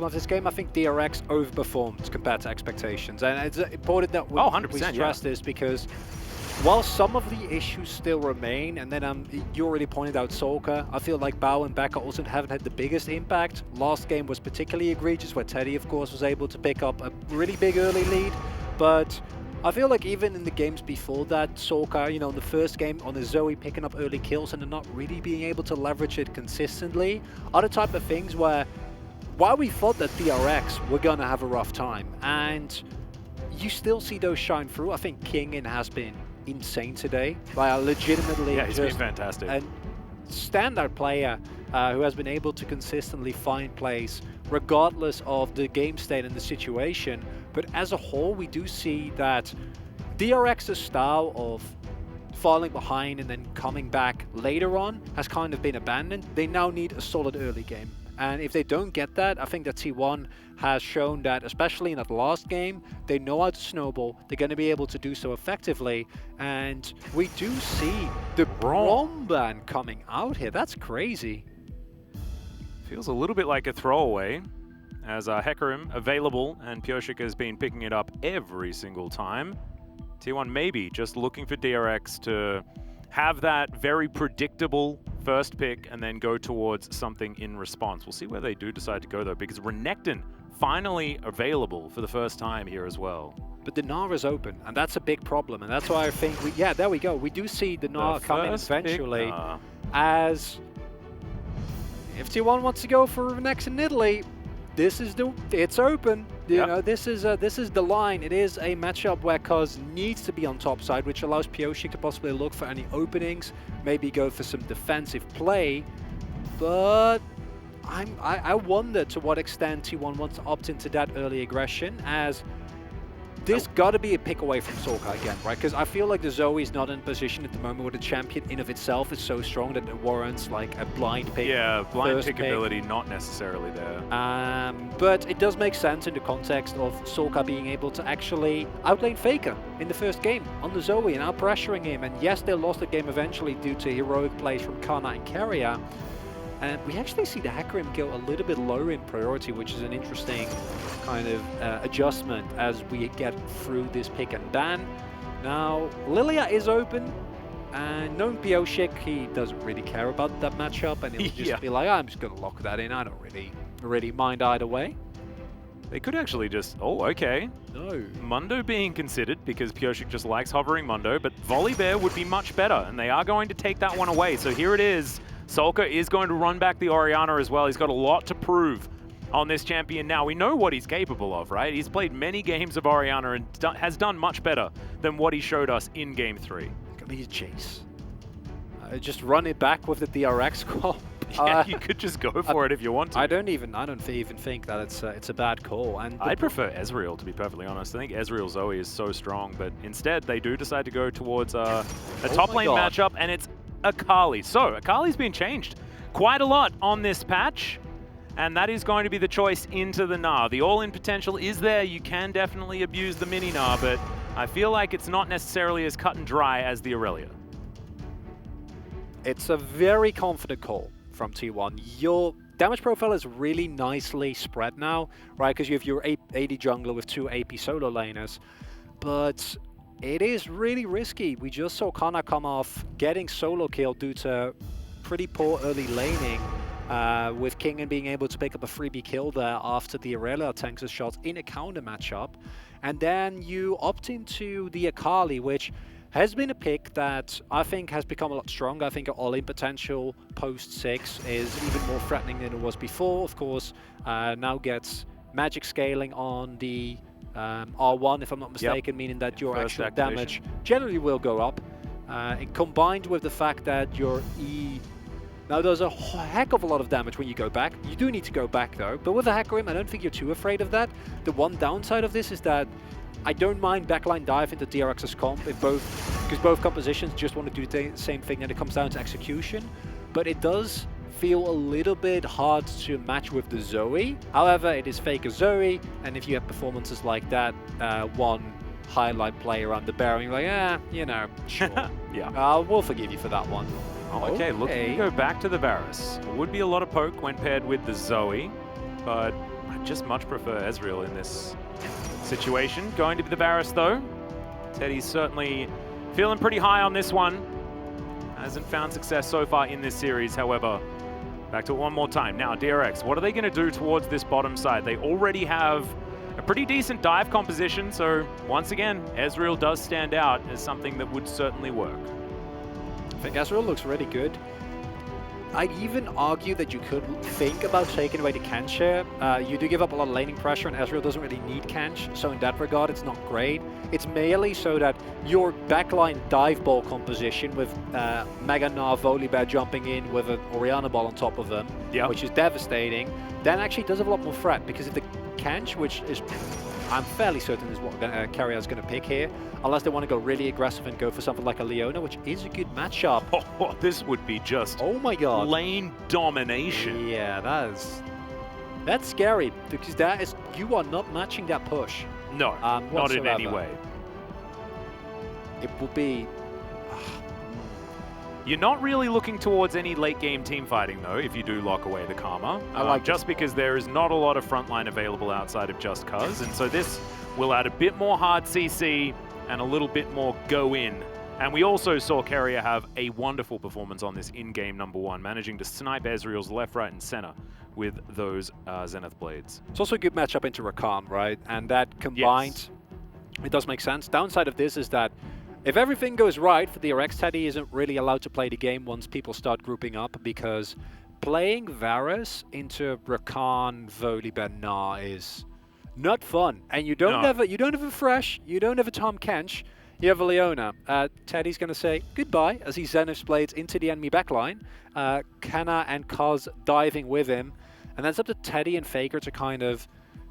outcome of this game. I think DRX overperformed compared to expectations. And it's important that we, 100%, we stress this because while some of the issues still remain, and then you already pointed out Solka, I feel like Bao and Becca also haven't had the biggest impact. Last game was particularly egregious, where Teddy, of course, was able to pick up a really big early lead. But I feel like even in the games before that, Solka, in the first game on the Zoe picking up early kills and not really being able to leverage it consistently, are the type of things where, while we thought that DRX were going to have a rough time, and you still see those shine through. I think Kingin has been insane today. Like, legitimately, yeah, he's been fantastic. A standout player who has been able to consistently find plays regardless of the game state and the situation. But as a whole, we do see that DRX's style of falling behind and then coming back later on has kind of been abandoned. They now need a solid early game. And if they don't get that, I think that T1 has shown that, especially in that last game, they know how to snowball. They're going to be able to do so effectively. And we do see the Brom ban coming out here. That's crazy. Feels a little bit like a throwaway, as Hecarim available, and Pioshik has been picking it up every single time. T1 maybe just looking for DRX to have that very predictable first pick and then go towards something in response. We'll see where they do decide to go, though, because Renekton finally available for the first time here as well. But the Gnar is open, and that's a big problem, and that's why I think, yeah, there we go. We do see the Gnar coming eventually, as if T1 wants to go for Renekton in Italy, it's open. You know, this is the line. It is a matchup where Kaz needs to be on top side, which allows Pioshik to possibly look for any openings, maybe go for some defensive play. But I wonder to what extent T1 wants to opt into that early aggression, as this got to be a pick away from Solka again, right? Because I feel like the Zoe is not in position at the moment where the champion in of itself is so strong that it warrants like a blind pick. Yeah, blind pick ability not necessarily there. But it does make sense in the context of Solka being able to actually outlane Faker in the first game on the Zoe and out-pressuring him. And yes, they lost the game eventually due to heroic plays from Kana and Keria. And we actually see the Hecarim go a little bit lower in priority, which is an interesting kind of adjustment as we get through this pick and ban. Now, Lilia is open, and knowing Pioshik, he doesn't really care about that matchup, and he'll just be like, I'm just going to lock that in. I don't really mind either way. They could actually just, okay. No. Mundo being considered, because Pioshik just likes hovering Mundo, but Volibear would be much better, and they are going to take that one away. So here it is. Solka is going to run back the Orianna as well. He's got a lot to prove on this champion now. We know what he's capable of, right? He's played many games of Orianna and has done much better than what he showed us in Game 3. Look at these Jace. Just run it back with the DRX call. Yeah, you could just go for it if you want to. I don't even think that it's a bad call. And I'd prefer Ezreal, to be perfectly honest. I think Ezreal Zoe is so strong, but instead they do decide to go towards a top lane matchup, and it's Akali. So Akali's been changed quite a lot on this patch, and that is going to be the choice into the Gnar. The all-in potential is there. You can definitely abuse the mini Gnar, but I feel like it's not necessarily as cut and dry as the Aurelia. It's a very confident call from T1. Your damage profile is really nicely spread now, right? Because you have your AD jungler with 2 AP solo laners, but it is really risky. We just saw Kana come off getting solo kill due to pretty poor early laning, with Kingin being able to pick up a freebie kill there after the Aurelia tanks his shots in a counter matchup. And then you opt into the Akali, which has been a pick that I think has become a lot stronger. I think our all-in potential post-6 is even more threatening than it was before. Of course, now gets magic scaling on the R1, if I'm not mistaken, meaning that your actual damage generally will go up. And combined with the fact that your E now does a heck of a lot of damage when you go back. You do need to go back though, but with the Hecarim, I don't think you're too afraid of that. The one downside of this is that I don't mind backline dive into DRX's comp because both compositions just want to do the same thing, and it comes down to execution. But it does feel a little bit hard to match with the Zoe. However, it is Faker Zoe, and if you have performances like that, one highlight play around the bearing, like, sure. Yeah. We'll forgive you for that one. Okay, looking to go back to the Varus. It would be a lot of poke when paired with the Zoe, but I just much prefer Ezreal in this situation. Going to be the Varus though. Teddy's certainly feeling pretty high on this one. Hasn't found success so far in this series, however. Back to it one more time. Now, DRX, what are they going to do towards this bottom side? They already have a pretty decent dive composition, so once again, Ezreal does stand out as something that would certainly work. I think Ezreal looks really good. I'd even argue that you could think about taking away the Kench share. You do give up a lot of laning pressure, and Ezreal doesn't really need Kench, so in that regard, it's not great. It's merely so that your backline dive ball composition with Mega Gnar Volibear jumping in with an Orianna ball on top of them, which is devastating, then actually does have a lot more threat, because if the Kench, which is I'm fairly certain is what Carrier is going to pick here, unless they want to go really aggressive and go for something like a Leona, which is a good matchup. Oh, this would be just lane domination. Yeah, that's scary, because you are not matching that push. No, not in any way. It will be... You're not really looking towards any late game team fighting though, if you do lock away the Karma. Just because there is not a lot of frontline available outside of Just Cuz, and so this will add a bit more hard CC and a little bit more go in. And we also saw Carrier have a wonderful performance on this in-game #1, managing to snipe Ezreal's left, right, and center with those Zenith Blades. It's also a good matchup into Rakan, right? And that combined, it does make sense. Downside of this is that if everything goes right for DRX, Teddy isn't really allowed to play the game once people start grouping up, because playing Varus into Rakan, Volibear, Gnar is not fun. And you don't have a Thresh, you don't have a Tahm Kench, you have a Leona. Teddy's going to say goodbye as he Zenith Blades into the enemy backline. Kana and Kaz diving with him. And then it's up to Teddy and Faker to kind of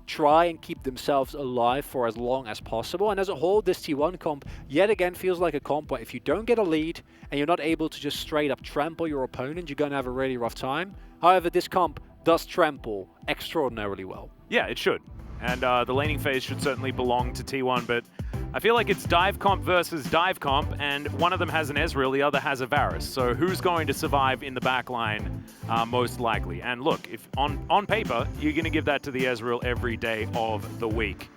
try and keep themselves alive for as long as possible. And as a whole, this T1 comp yet again feels like a comp where if you don't get a lead and you're not able to just straight up trample your opponent, you're going to have a really rough time. However, this comp does trample extraordinarily well. Yeah, it should. And the laning phase should certainly belong to T1, but I feel like it's dive comp versus dive comp, and one of them has an Ezreal, the other has a Varus. So who's going to survive in the backline most likely? And look, if on paper, you're going to give that to the Ezreal every day of the week.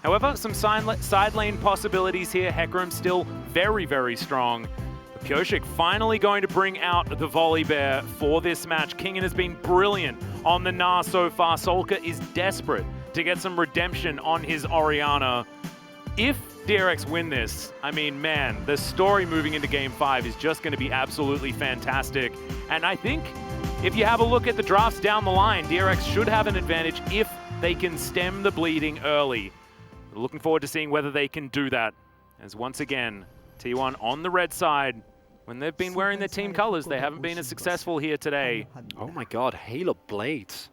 However, some side lane possibilities here. Hecarim still very, very strong. Pyosik finally going to bring out the Volibear for this match. Kingen has been brilliant on the Gnar so far. Solka is desperate to get some redemption on his Orianna. If DRX win this, I mean, man, the story moving into Game 5 is just going to be absolutely fantastic. And I think if you have a look at the drafts down the line, DRX should have an advantage if they can stem the bleeding early. We're looking forward to seeing whether they can do that. As once again, T1 on the red side. When they've been wearing their team colors, they haven't been as successful here today. Oh my god, Halo Blades.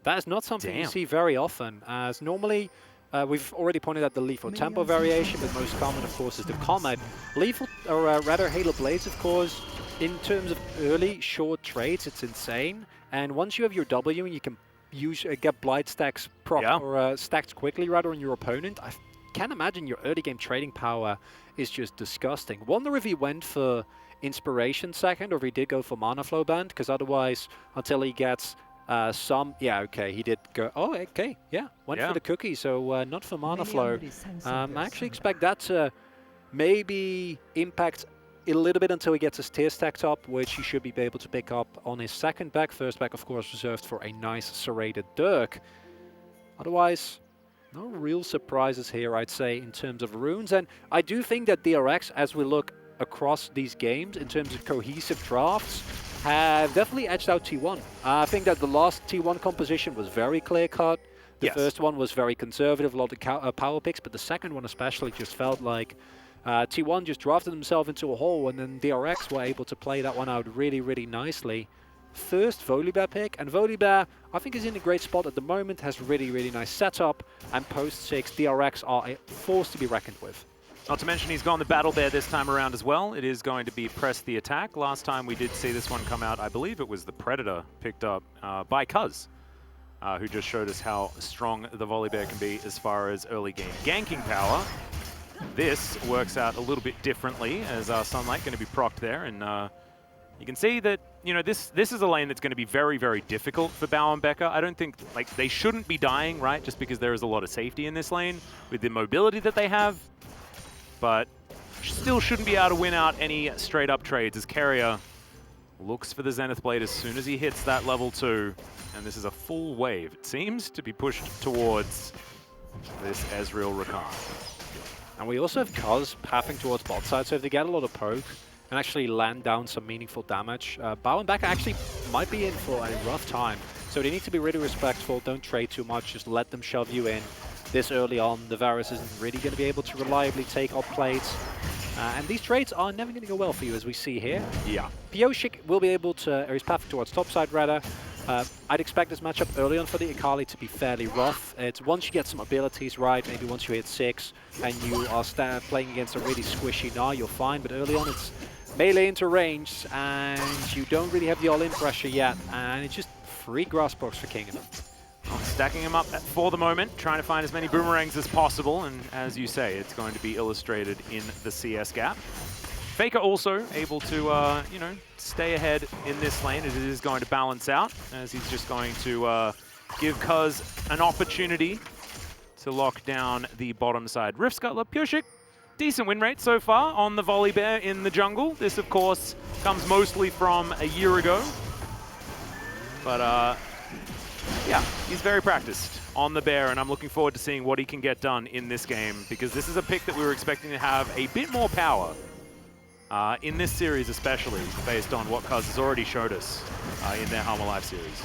That is not something you see very often, as normally we've already pointed out the lethal tempo variation, but most common, of course, is the Comet. Lethal, or rather Halo Blades, of course, in terms of early short trades, it's insane. And once you have your W and you can get blight stacks stacked quickly rather on your opponent, I can't imagine your early game trading power is just disgusting. Wonder if he went for Inspiration second, or if he did go for Mana Flow Band, because otherwise, until he gets he did go. Oh, okay, went for the cookie, so not for Mana Flow. I actually expect that to maybe impact a little bit until he gets his tier stacked up, which he should be able to pick up on his second back. First back, of course, reserved for a nice serrated Dirk. Otherwise, no real surprises here, I'd say, in terms of runes. And I do think that DRX, as we look across these games, in terms of cohesive drafts, have definitely edged out T1. I think that the last T1 composition was very clear-cut. The first one was very conservative, a lot of power picks, but the second one especially just felt like T1 just drafted themselves into a hole, and then DRX were able to play that one out really, really nicely. First Volibear pick, and Volibear, I think, is in a great spot at the moment, has really, really nice setup, and post-6, DRX are a force to be reckoned with. Not to mention he's gone the Battle Bear this time around as well. It is going to be Press the Attack. Last time we did see this one come out, I believe it was the Predator picked up by Cuz, who just showed us how strong the Volibear can be as far as early game ganking power. This works out a little bit differently, as Sunlight going to be procced there, and You can see that, you know, this is a lane that's going to be very, very difficult for Bao and Becca. I don't think, like, they shouldn't be dying, right, just because there is a lot of safety in this lane with the mobility that they have. But still shouldn't be able to win out any straight-up trades as Keria looks for the Zenith Blade as soon as he hits that level 2. And this is a full wave. It seems to be pushed towards this Ezreal Rakan. And we also have Kuz pathing towards bot side, so if they get a lot of poke and actually land down some meaningful damage, Bao and Becca actually might be in for a rough time. So they need to be really respectful, don't trade too much, just let them shove you in. This early on, the Varus isn't really going to be able to reliably take off plates. And these trades are never going to go well for you, as we see here. Yeah. Pioshik will be able to, or he's pathing towards topside rather. I'd expect this matchup early on for the Akali to be fairly rough. It's once you get some abilities right, maybe once you hit 6 and you are playing against a really squishy Gnar, you're fine. But early on, it's melee into range, and you don't really have the all-in pressure yet. And it's just free grass box for King of them. Stacking him up for the moment, trying to find as many boomerangs as possible, and as you say, it's going to be illustrated in the CS gap. Faker also able to, you know, stay ahead in this lane. It is going to balance out, as he's just going to give Kuz an opportunity to lock down the bottom side. Rift Scuttler, Pioshik, decent win rate so far on the Volley Bear in the jungle. This, of course, comes mostly from a year ago. But, yeah, he's very practiced on the Bear, and I'm looking forward to seeing what he can get done in this game, because this is a pick that we were expecting to have a bit more power in this series, especially based on what Kuz has already showed us in their Halma Live series.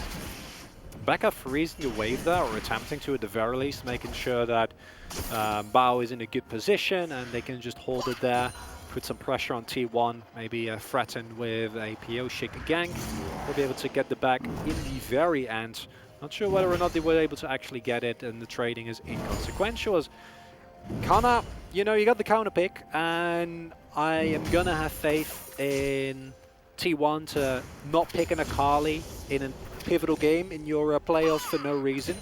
Becca freezing the wave there, or attempting to at the very least, making sure that Bao is in a good position and they can just hold it there, put some pressure on T1, maybe threaten with a Pioshik gank. We'll be able to get the back in the very end. Not sure whether or not they were able to actually get it, and the trading is inconsequential. As Kana, you know, you got the counter pick, and I am gonna have faith in T1 to not pick an Akali in a pivotal game in your playoffs for no reason.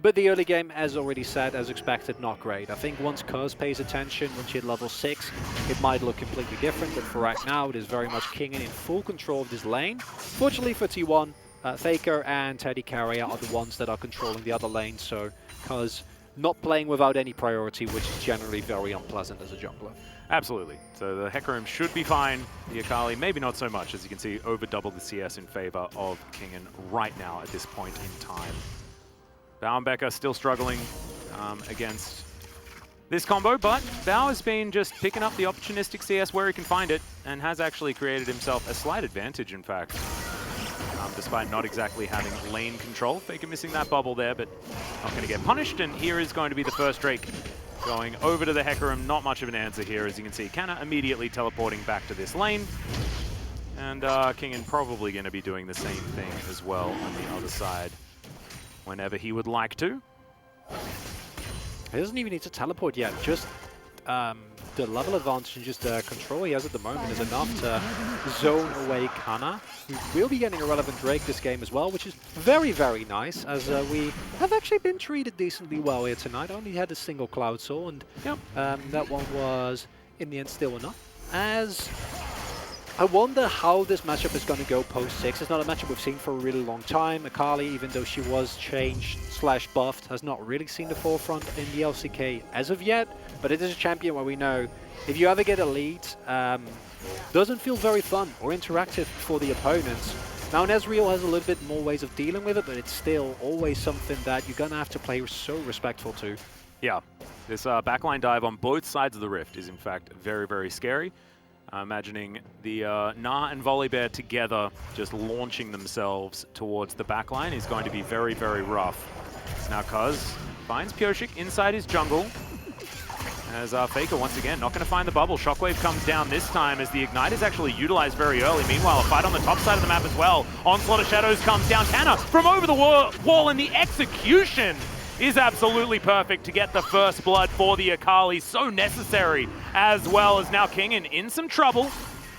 But the early game, as already said, as expected, not great. I think once Kuz pays attention, once you hit level 6, it might look completely different. But for right now, it is very much King in full control of this lane. Fortunately for T1, Faker and Teddy Carrier are the ones that are controlling the other lane. So Kuz not playing without any priority, which is generally very unpleasant as a jungler. Absolutely. So the Hecarim should be fine. The Akali, maybe not so much, as you can see, over double the CS in favor of Kingen right now at this point in time. Bao and Becca still struggling against this combo, but Bao has been just picking up the opportunistic CS where he can find it, and has actually created himself a slight advantage, in fact, despite not exactly having lane control. Faker missing that bubble there, but not going to get punished, and here is going to be the first Drake going over to the Hecarim. Not much of an answer here, as you can see. Canna immediately teleporting back to this lane, and Kingen probably going to be doing the same thing as well on the other side whenever he would like to. He doesn't even need to teleport yet. Just the level advantage and just the control he has at the moment is enough to zone away Kana, who will be getting a relevant Drake this game as well, which is very, very nice, as we have actually been treated decently well here tonight. Only had a single Cloud Soul, and that one was, in the end, still enough. As I wonder how this matchup is going to go post-6. It's not a matchup we've seen for a really long time. Akali, even though she was changed/buffed, has not really seen the forefront in the LCK as of yet. But it is a champion where we know if you ever get a lead, doesn't feel very fun or interactive for the opponents. Now, Ezreal has a little bit more ways of dealing with it, but it's still always something that you're going to have to play so respectful to. Yeah, this backline dive on both sides of the Rift is in fact very, very scary. Imagining the Gnar and Volley Bear together just launching themselves towards the backline is going to be very, very rough. So now Kuz finds Pioshik inside his jungle. As Faker, once again, not going to find the bubble. Shockwave comes down this time as the Ignite is actually utilized very early. Meanwhile, a fight on the top side of the map as well. Onslaught of Shadows comes down. Canna from over the wall, and the execution is absolutely perfect to get the first blood for the Akali. So necessary, as well as now Kingen in some trouble.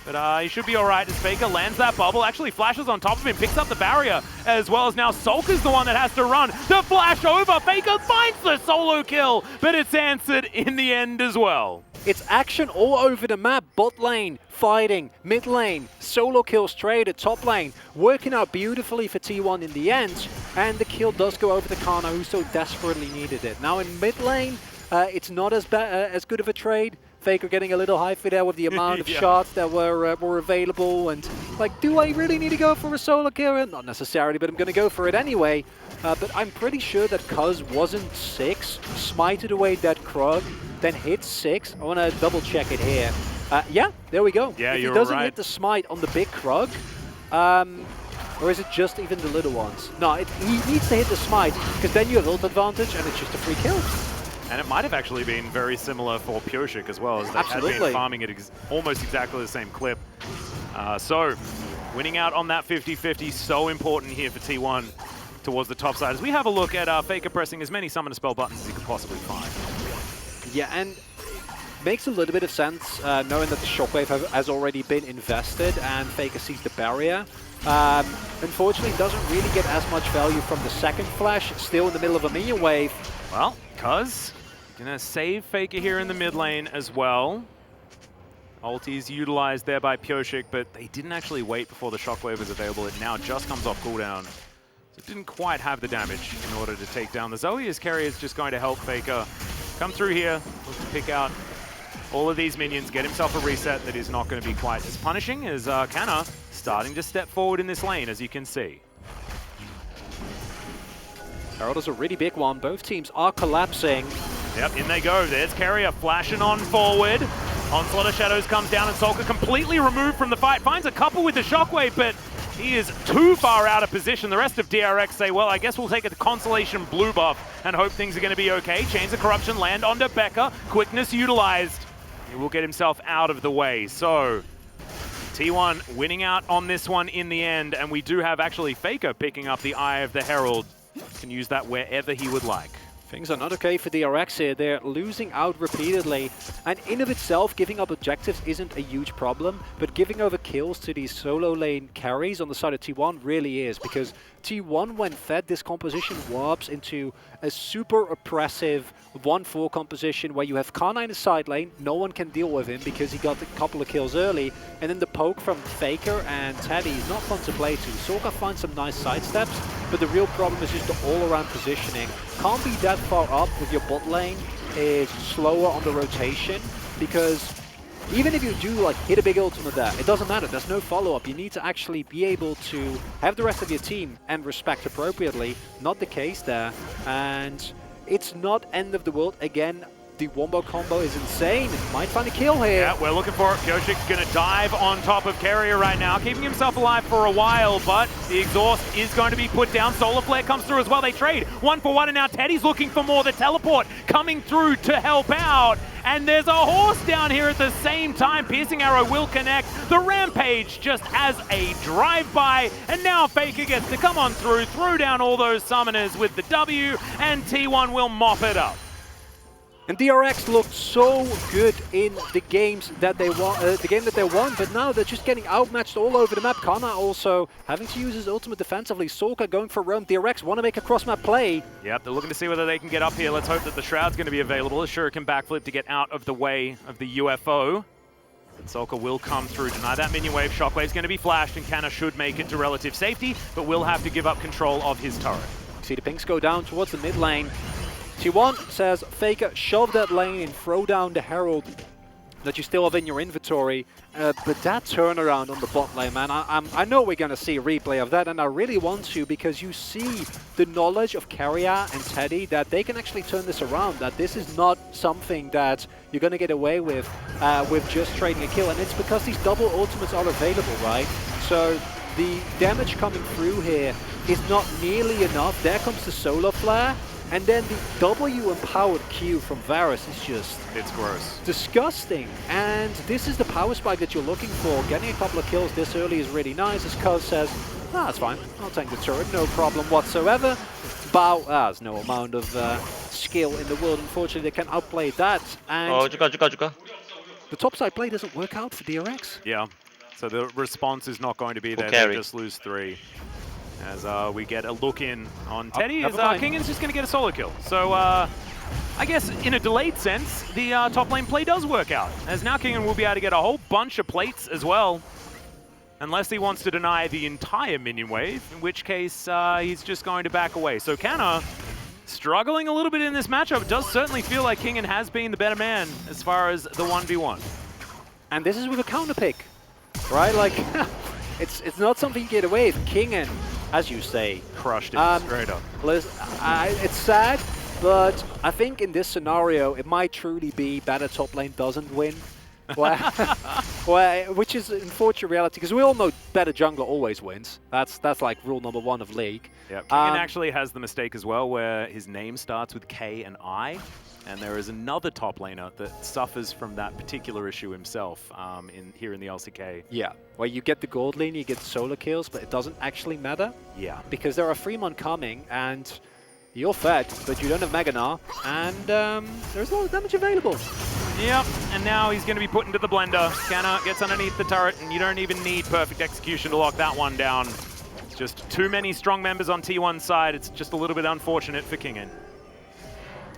But he should be all right as Faker lands that bubble, actually flashes on top of him, picks up the barrier, as well as now Sulker's the one that has to run. The flash over, Faker finds the solo kill, but it's answered in the end as well. It's action all over the map. Bot lane, fighting, mid lane, solo kill straight at top lane. Working out beautifully for T1 in the end. And the kill does go over to Kana, who so desperately needed it. Now in mid lane, it's not as good of a trade. Faker getting a little hyphy there with the amount of shots that were available. And like, do I really need to go for a solo kill? Not necessarily, but I'm going to go for it anyway. But I'm pretty sure that Cuz wasn't 6, smited away that Krug, then hit 6. I want to double check it here. Yeah, there we go. Yeah, if you're he doesn't right. hit the smite on the big Krug, or is it just even the little ones? No, he needs to hit the smite, because then you have ult advantage and it's just a free kill. And it might have actually been very similar for Pyoshik as well, as they had been farming at almost exactly the same clip. So, winning out on that 50-50, so important here for T1 towards the top side. As we have a look at Faker pressing as many summon spell buttons as he could possibly find. Yeah, and makes a little bit of sense knowing that the Shockwave has already been invested and Faker sees the barrier. Unfortunately, doesn't really get as much value from the second flash, still in the middle of a minion wave. Well, Cuz gonna save Faker here in the mid lane as well. Ulti is utilized there by Pyoshik, but they didn't actually wait before the Shockwave was available. It now just comes off cooldown. So it didn't quite have the damage in order to take down the Zoe. His carry is just going to help Faker come through here, look to pick out all of these minions, get himself a reset that is not going to be quite as punishing as Kana starting to step forward in this lane, as you can see. Herald is a really big one. Both teams are collapsing. Yep, in they go. There's Carrier flashing on forward. Onslaught of Shadows comes down and Solka completely removed from the fight. Finds a couple with the Shockwave, but he is too far out of position. The rest of DRX say, well, I guess we'll take a consolation blue buff and hope things are going to be okay. Chains of Corruption land onto Becca. Quickness utilized. He will get himself out of the way. So, T1 winning out on this one in the end, and we do have actually Faker picking up the Eye of the Herald. Can use that wherever he would like. Things are not okay for DRX here. They're losing out repeatedly. And in of itself, giving up objectives isn't a huge problem, but giving over kills to these solo lane carries on the side of T1 really is, because T1, when fed this composition, warps into a super oppressive 1-4 composition where you have Kana in the side lane, no one can deal with him because he got a couple of kills early, and then the poke from Faker and Teddy is not fun to play to. Sorka finds some nice sidesteps, but the real problem is just the all-around positioning. Can't be that far up with your bot lane, is slower on the rotation, because even if you do like hit a big ultimate there, it doesn't matter, there's no follow-up. You need to actually be able to have the rest of your team and respect appropriately. Not the case there, and it's not end of the world. Again, the wombo combo is insane. It might find a kill here. Yeah, we're looking for it. Pyoshik's going to dive on top of Carrier right now, keeping himself alive for a while, but the exhaust is going to be put down. Solar Flare comes through as well. They trade 1-for-1, and now Teddy's looking for more. The teleport coming through to help out. And there's a horse down here at the same time. Piercing Arrow will connect. The Rampage just as a drive-by. And now Faker gets to come on through down all those summoners with the W, and T1 will mop it up. And DRX looked so good in the games that they won, but now they're just getting outmatched all over the map. Kana also having to use his ultimate defensively. Sorka going for roam. DRX want to make a cross-map play. Yep, they're looking to see whether they can get up here. Let's hope that the Shroud's going to be available. A Shuriken backflip to get out of the way of the UFO. And Solka will come through, deny that minion wave. Shockwave's going to be flashed, and Kana should make it to relative safety, but will have to give up control of his turret. See the pinks go down towards the mid lane. T1 says, Faker, shove that lane and throw down the Herald that you still have in your inventory. But that turnaround on the bot lane, man, I know we're going to see a replay of that, and I really want to, because you see the knowledge of Carrier and Teddy that they can actually turn this around, that this is not something that you're going to get away with just trading a kill. And it's because these double ultimates are available, right? So the damage coming through here is not nearly enough. There comes the Solar Flare. And then the W-empowered Q from Varus is just... it's gross. Disgusting. And this is the power spike that you're looking for. Getting a couple of kills this early is really nice. As Cuz says, that's fine. I'll take the turret. No problem whatsoever. Bao has no amount of skill in the world. Unfortunately, they can outplay that. And the topside play doesn't work out for DRX. Yeah. So the response is not going to be there. They just lose 3. As we get a look in on Teddy, as Kingan's just going to get a solo kill. So I guess in a delayed sense, the top lane play does work out, as now Kingen will be able to get a whole bunch of plates as well. Unless he wants to deny the entire minion wave, in which case he's just going to back away. So Canna, struggling a little bit in this matchup. It does certainly feel like Kingen has been the better man as far as the 1v1. And this is with a counter pick, right? Like, it's not something you get away with. Kingen, as you say, crushed it straight up. It's sad, but I think in this scenario, it might truly be better top lane doesn't win. Which is an unfortunate reality, because we all know better jungler always wins. That's like rule number 1 of League. Yeah, Kingen actually has the mistake as well, where his name starts with K and I, and there is another top laner that suffers from that particular issue himself here in the LCK. Yeah, where you get the gold lane, you get solo kills, but it doesn't actually matter. Yeah. Because there are 3 mon coming, and you're fed, but you don't have Meganar, and there's a lot of damage available. Yep, and now he's going to be put into the blender. Canna gets underneath the turret, and you don't even need perfect execution to lock that one down. It's just too many strong members on T1's side. It's just a little bit unfortunate for Kingen.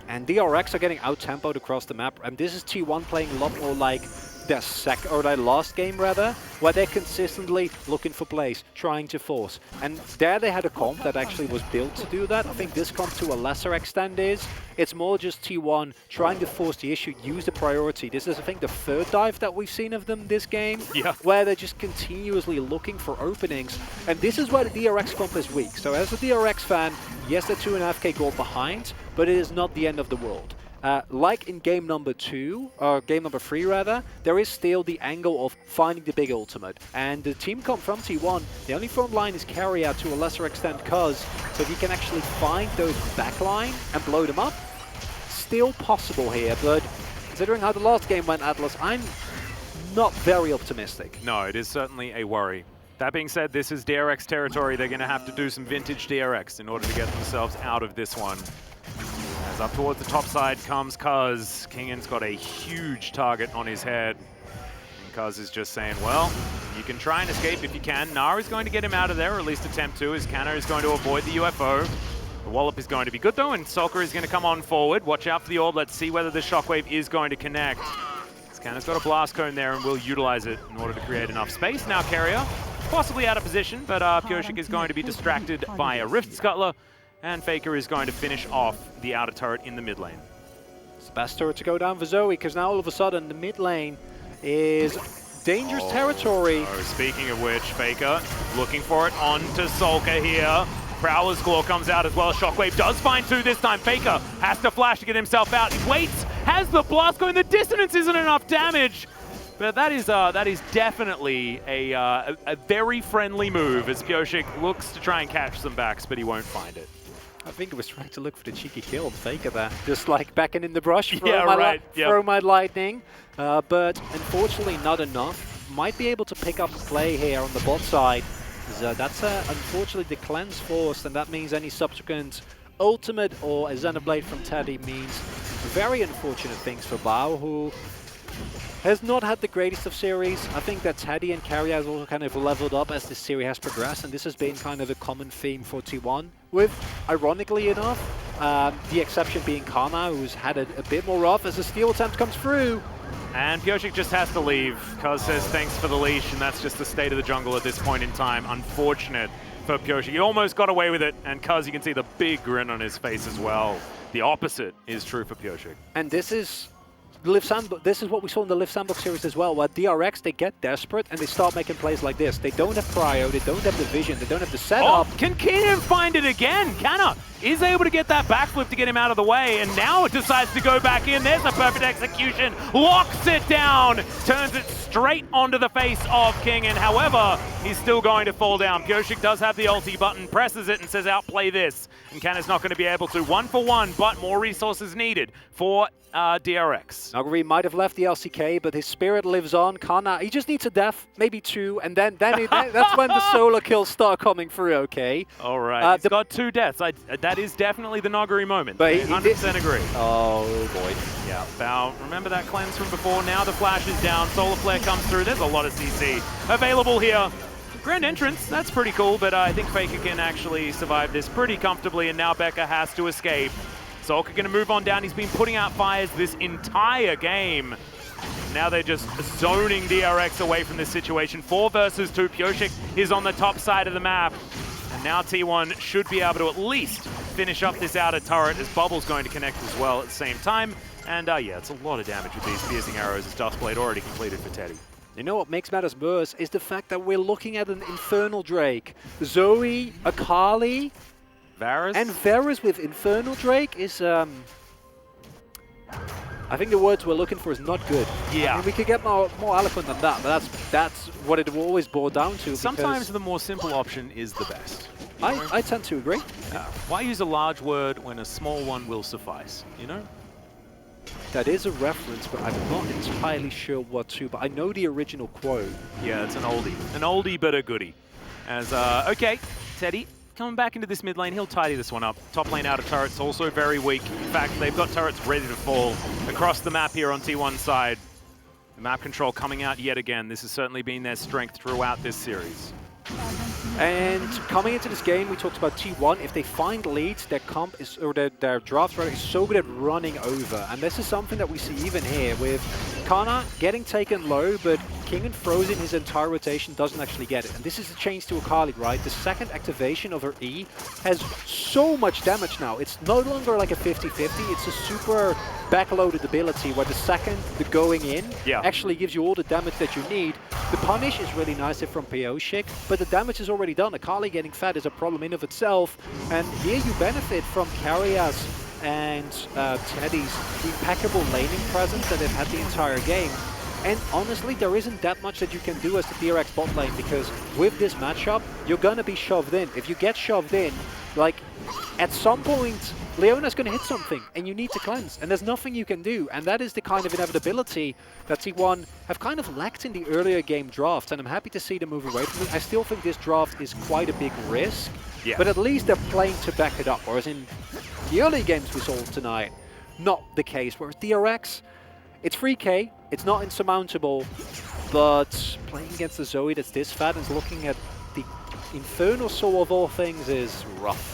And DRX are getting out-tempoed across the map, and this is T1 playing a lot more like their their last game rather, where they're consistently looking for plays, trying to force. And there they had a comp that actually was built to do that. I think this comp to a lesser extent it's more just T1 trying to force the issue, use the priority. This is, I think, the 3rd dive that we've seen of them this game, where they're just continuously looking for openings. And this is where the DRX comp is weak. So as a DRX fan, yes, they're 2.5k gold behind, but it is not the end of the world. Like in game number 2, or game number 3 rather, there is still the angle of finding the big ultimate. And the team comp from T1, the only front line is carry out to a lesser extent Cuz. So if you can actually find those backline and blow them up, still possible here. But considering how the last game went, Atlas, I'm not very optimistic. No, it is certainly a worry. That being said, this is DRX territory. They're going to have to do some vintage DRX in order to get themselves out of this one. As up towards the top side comes Cuz. Kingen's got a huge target on his head. And Cuz is just saying, well, you can try and escape if you can. Nara's going to get him out of there, or at least attempt to, as Canna is going to avoid the UFO. The wallop is going to be good though, and Sulker is going to come on forward. Watch out for the orb. Let's see whether the shockwave is going to connect. Canna's got a blast cone there and will utilize it in order to create enough space. Now Carrier, possibly out of position, but Pyosik is going to be distracted by a Rift Scuttler. And Faker is going to finish off the outer turret in the mid lane. It's the best turret to go down for Zoe, because now all of a sudden the mid lane is dangerous territory. Oh, speaking of which, Faker looking for it onto Sulker here. Prowler's Claw comes out as well. Shockwave does find 2 this time. Faker has to flash to get himself out. He waits, has the blast going. The dissonance isn't enough damage. But that is definitely a very friendly move, as Pyosik looks to try and catch some backs, but he won't find it. I think he was trying to look for the cheeky kill on Faker there. Just like backing in the brush, throw my lightning. But unfortunately not enough. Might be able to pick up a play here on the bot side. That's unfortunately the cleanse forced, and that means any subsequent ultimate or a Xenoblade from Teddy means very unfortunate things for Bao, who has not had the greatest of series. I think that Teddy and Carrier has also kind of leveled up as the series has progressed, and this has been kind of a common theme for T1, with, ironically enough, the exception being Kana, who's had it a bit more rough as the steal attempt comes through. And Pyosik just has to leave. Cuz says thanks for the leash, and that's just the state of the jungle at this point in time. Unfortunate for Pyosik. He almost got away with it, and Cuz, you can see the big grin on his face as well. The opposite is true for Pyosik. And this is this is what we saw in the Live Sandbox series as well, where DRX, they get desperate and they start making plays like this. They don't have prio, they don't have the vision, they don't have the setup. Oh, can Keenan find it again? Canna is able to get that backflip to get him out of the way, and now it decides to go back in. There's a perfect execution, locks it down, turns it straight onto the face of Kingen. However, he's still going to fall down. Pyosik does have the ulti button, presses it and says outplay this, and Canna's not going to be able to. 1 for 1, but more resources needed for DRX. Nagari might have left the LCK, but his spirit lives on. Kana, he just needs a death, maybe 2, and then that's when the solo kills start coming through, okay? All right, he's got 2 deaths. That is definitely the Nagari moment. But 100% agree. Oh, boy. Yeah, Bao, remember that cleanse from before? Now the flash is down, Solar Flare comes through. There's a lot of CC available here. Grand entrance, that's pretty cool, but I think Faker can actually survive this pretty comfortably, and now Becca has to escape. Solka going to move on down. He's been putting out fires this entire game. Now they're just zoning DRX away from this situation. 4 versus 2. Pioshik is on the top side of the map. And now T1 should be able to at least finish up this outer turret as Bubble's going to connect as well at the same time. And yeah, it's a lot of damage with these piercing arrows as Duskblade already completed for Teddy. You know what makes matters worse is the fact that we're looking at an Infernal Drake. Zoe, Akali, Varus? and Varus with Infernal Drake is, I think the words we're looking for is not good. Yeah. I mean, we could get more eloquent than that, but that's what it will always boil down to. Sometimes the more simple option is the best. You know? I tend to agree. Why use a large word when a small one will suffice, you know? That is a reference, but I'm not entirely sure what to, but I know the original quote. Yeah, it's an oldie. An oldie but a goodie. As, okay, Teddy coming back into this mid lane, he'll tidy this one up. Top lane out of turrets, also very weak. In fact, they've got turrets ready to fall across the map here on T1's side. The map control coming out yet again. This has certainly been their strength throughout this series. And coming into this game, we talked about T1. If they find leads, their comp is, or their draft rate is so good at running over. And this is something that we see even here with Kana getting taken low, but King and Frozen, his entire rotation, doesn't actually get it. And this is a change to Akali, right? The second activation of her E has so much damage now. It's no longer like a 50-50. It's a super backloaded ability where the second the going in actually gives you all the damage that you need. The punish is really nice here from Pioshik, but the damage is already done. Akali getting fat is a problem in of itself. And here you benefit from Carrias and Teddy's impeccable laning presence that they've had the entire game. And honestly, there isn't that much that you can do as the DRX bot lane, because with this matchup, you're going to be shoved in. If you get shoved in, like, at some point, Leona's going to hit something, and you need to cleanse, and there's nothing you can do. And that is the kind of inevitability that T1 have kind of lacked in the earlier game drafts, and I'm happy to see them move away from it. I still think this draft is quite a big risk, but at least they're playing to back it up, whereas in the early games we saw tonight, not the case. Whereas DRX, it's 3K, it's not insurmountable, but playing against the Zoe that's this fat and looking at the Infernal Soul of all things is rough.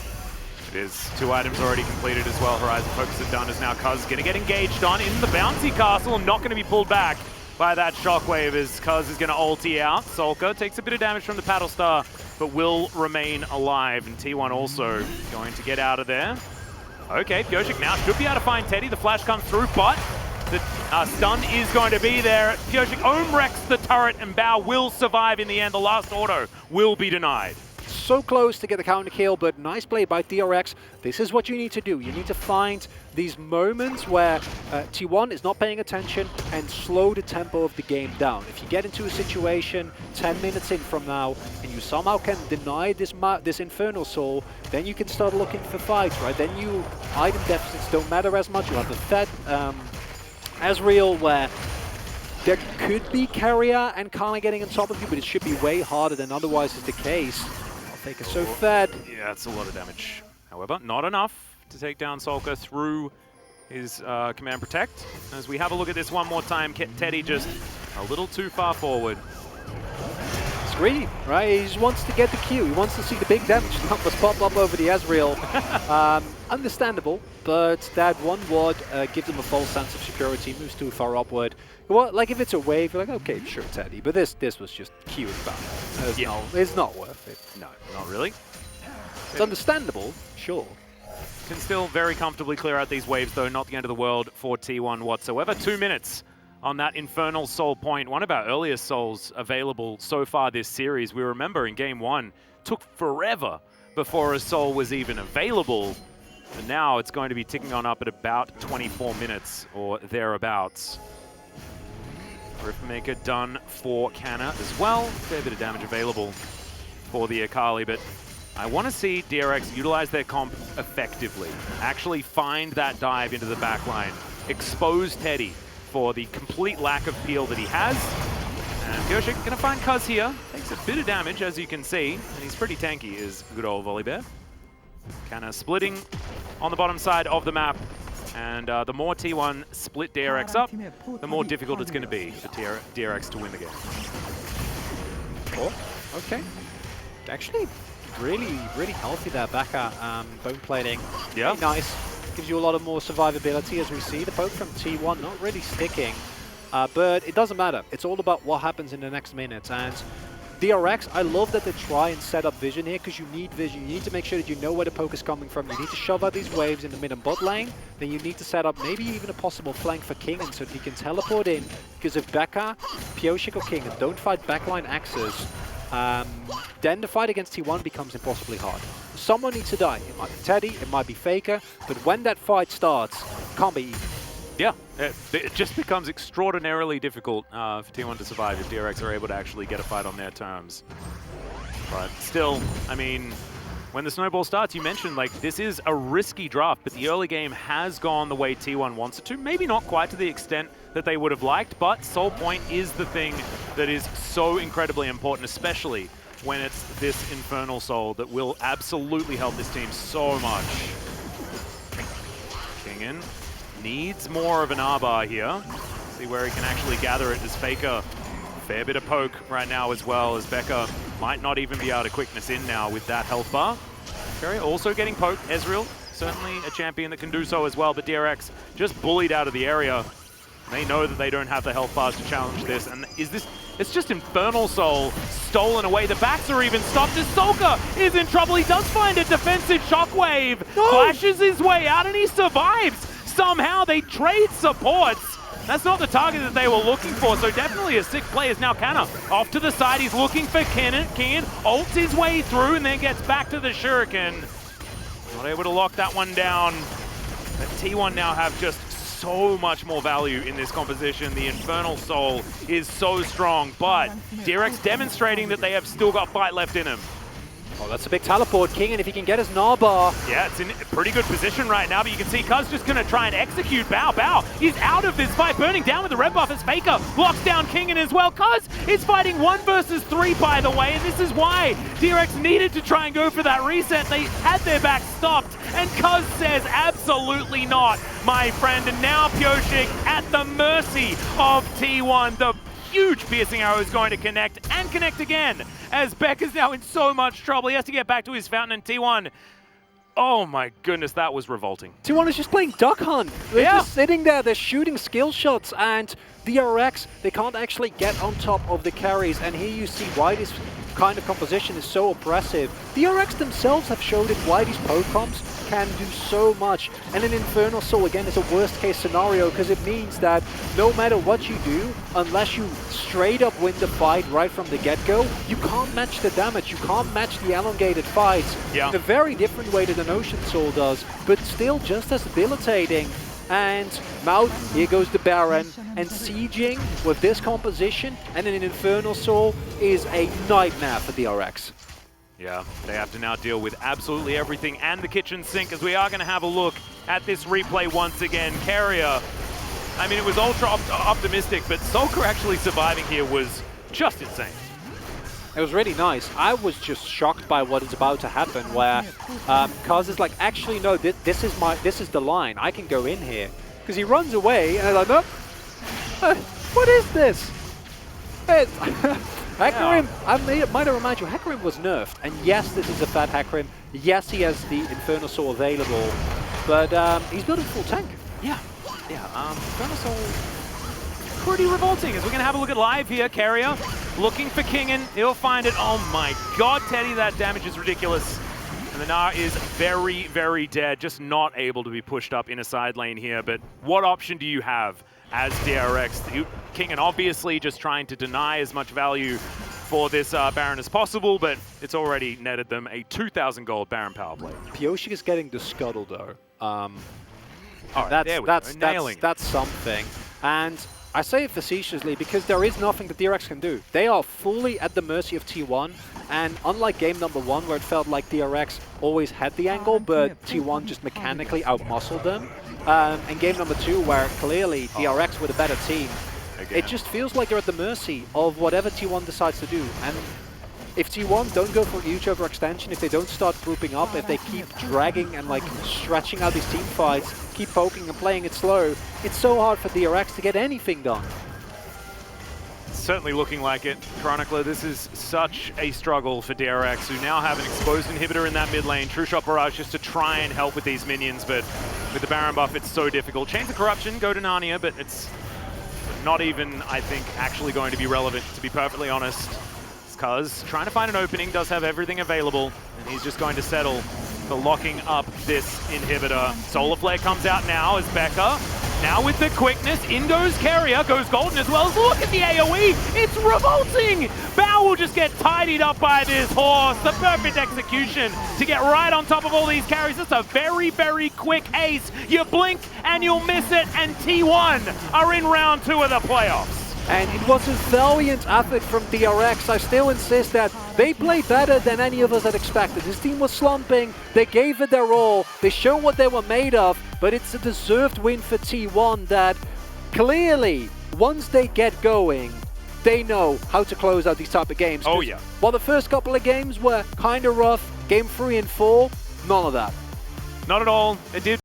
It is. 2 items already completed as well. Horizon Focus are done as now Cuz going to get engaged on in the bouncy castle and not going to be pulled back by that shockwave as Cuz is going to ulti out. Solka takes a bit of damage from the Paddle Star, but will remain alive. And T1 also going to get out of there. Okay, Pioshik now should be able to find Teddy. The flash comes through, but the stun is going to be there. Pioshik wrecks the turret, and Bao will survive in the end. The last auto will be denied. So close to get the counter kill, but nice play by DRX. This is what you need to do. You need to find these moments where T1 is not paying attention and slow the tempo of the game down. If you get into a situation 10 minutes in from now and you somehow can deny this Infernal Soul, then you can start looking for fights, right? Then you item deficits don't matter as much. You have the Fed Azrael where there could be Carrier and Kana getting on top of you, but it should be way harder than otherwise is the case. Take so fed. Yeah, that's a lot of damage. However, not enough to take down Solka through his Command Protect. As we have a look at this one more time, Teddy just a little too far forward. It's greedy, right? He just wants to get the Q. He wants to see the big damage numbers pop up over the Azrael. Understandable, but that one ward gives him a false sense of security, moves too far upward. Well, like if it's a wave, you're like, okay, sure, Teddy, but this was just queuing back. It's not worth it. No, not really. It's understandable, sure. Can still very comfortably clear out these waves, though, not the end of the world for T1 whatsoever. 2 minutes on that Infernal Soul point, one of our earliest souls available so far this series. We remember in Game 1, took forever before a soul was even available. And now it's going to be ticking on up at about 24 minutes or thereabouts. Riftmaker done for Canna as well. Fair bit of damage available for the Akali, but I want to see DRX utilize their comp effectively. Actually find that dive into the backline. Expose Teddy for the complete lack of peel that he has. And Pioshik going to find Cuz here. Takes a bit of damage, as you can see, and he's pretty tanky, is good old Volibear. Canna splitting on the bottom side of the map. And the more T1 split DRX up, the more difficult it's going to be for DRX to win the game. Oh, okay. Actually, really healthy there back at bone plating. Yeah. Really nice. gives you a lot of more survivability, as we see. The poke from T1 not really sticking, but it doesn't matter. It's all about what happens in the next minutes. And DRX, I love that they try and set up vision here, because you need vision. You need to make sure that you know where the poke is coming from. You need to shove out these waves in the mid and bot lane. Then you need to set up maybe even a possible flank for Kingen so that he can teleport in. Because if Becca, Pioshik or Kingen don't fight backline axes, then the fight against T1 becomes impossibly hard. Someone needs to die. It might be Teddy, it might be Faker, but when that fight starts, it can't be easy. Yeah, it just becomes extraordinarily difficult for T1 to survive if DRX are able to actually get a fight on their terms. But still, I mean, when the snowball starts, you mentioned, like, this is a risky draft, but the early game has gone the way T1 wants it to. Maybe not quite to the extent that they would have liked, but Soul Point is the thing that is so incredibly important, especially when it's this Infernal Soul that will absolutely help this team so much. Kingen needs more of an R-bar here. See where he can actually gather it as Faker. Fair bit of poke right now as well, as Becca might not even be able to quickness in now with that health bar. Kerry also getting poked. Ezreal, certainly a champion that can do so as well, but DRX just bullied out of the area. They know that they don't have the health bars to challenge this, and it's just Infernal Soul stolen away. The backs are even stopped as Solka is in trouble. He does find a defensive shockwave, flashes his way out, and he survives. Somehow they trade supports. That's not the target that they were looking for, so definitely a sick play is now Canna. Off to the side, he's looking for Kingen, ults his way through and then gets back to the Shuriken. Not able to lock that one down. But T1 now have just so much more value in this composition. The Infernal Soul is so strong, but DRX demonstrating that they have still got fight left in him. Oh, that's a big teleport, Kingen, if he can get his Narbar. Yeah, it's in a pretty good position right now, but you can see Cuz just going to try and execute Bao. Bao is out of this fight, burning down with the red buff as Faker locks down Kingen as well. Cuz is fighting 1 versus 3, by the way, and this is why DRX needed to try and go for that reset. They had their back stopped, and Cuz says absolutely not, my friend. And now Pioshik at the mercy of T1. The huge piercing arrow is going to connect and connect again, as Beck is now in so much trouble. He has to get back to his fountain, and T1, oh my goodness, that was revolting. T1 is just playing Duck Hunt. They're just sitting there, they're shooting skill shots, and DRX, they can't actually get on top of the carries, and here you see why this kind of composition is so oppressive. DRX themselves have showed it why these poke comps can do so much, and an Infernal Soul again is a worst case scenario, because it means that no matter what you do, unless you straight up win the fight right from the get-go, you can't match the damage, you can't match the elongated fights in a very different way than an Ocean Soul does, but still just as debilitating. And Mouth, here goes the Baron, and sieging with this composition and an Infernal Soul is a nightmare for DRX. Yeah, they have to now deal with absolutely everything and the kitchen sink, as we are going to have a look at this replay once again. Carrier, I mean, it was ultra optimistic, but Solka actually surviving here was just insane. It was really nice. I was just shocked by what is about to happen, where Kaz is like, actually no, this is the line. I can go in here, because he runs away, and I'm like, no, what is this? Hecarim, I might have reminded you, Hecarim was nerfed, and yes, this is a fat Hecarim. Yes, he has the Infernal Soul available, but he's building full tank. Yeah, Infernal Soul, pretty revolting. As we're going to have a look at live here, Carrier looking for Kingen, he'll find it. Oh my god, Teddy, that damage is ridiculous. And the Gnar is very, very dead, just not able to be pushed up in a side lane here. But what option do you have as DRX? Kingen obviously just trying to deny as much value for this Baron as possible, but it's already netted them a 2,000 gold Baron power play. Pioshik is getting the scuttle though. That's something. And I say it facetiously because there is nothing that DRX can do. They are fully at the mercy of T1, and unlike game number 1 where it felt like DRX always had the angle, but T1 just mechanically outmuscled them, and game number 2 where clearly DRX were the better team, it just feels like they're at the mercy of whatever T1 decides to do. And if T1 don't go for a huge overextension, if they don't start grouping up, if they keep dragging and like stretching out these team fights, keep poking and playing it slow, it's so hard for DRX to get anything done. Certainly looking like it. Chronicler, this is such a struggle for DRX, who now have an exposed inhibitor in that mid lane. True Shot Barrage just to try and help with these minions, but With the Baron buff, it's so difficult. Chains of Corruption go to Narnia, but it's not even, I think, actually going to be relevant, to be perfectly honest. Because trying to find an opening does have everything available, and he's just going to settle for locking up this inhibitor. Solar Flare comes out now as Becca. Now with the quickness, in goes Carrier, goes Golden as well. Look at the AoE, it's revolting! Bao will just get tidied up by this horse. The perfect execution to get right on top of all these carries. It's a very, very quick ace. You blink and you'll miss it, and T1 are in round 2 of the playoffs. And it was a valiant effort from DRX. I still insist that they played better than any of us had expected. This team was slumping, they gave it their all, they showed what they were made of, but it's a deserved win for T1 that clearly, once they get going, they know how to close out these type of games. Oh yeah. While the first couple of games were kind of rough, game 3 and 4, none of that. Not at all. It did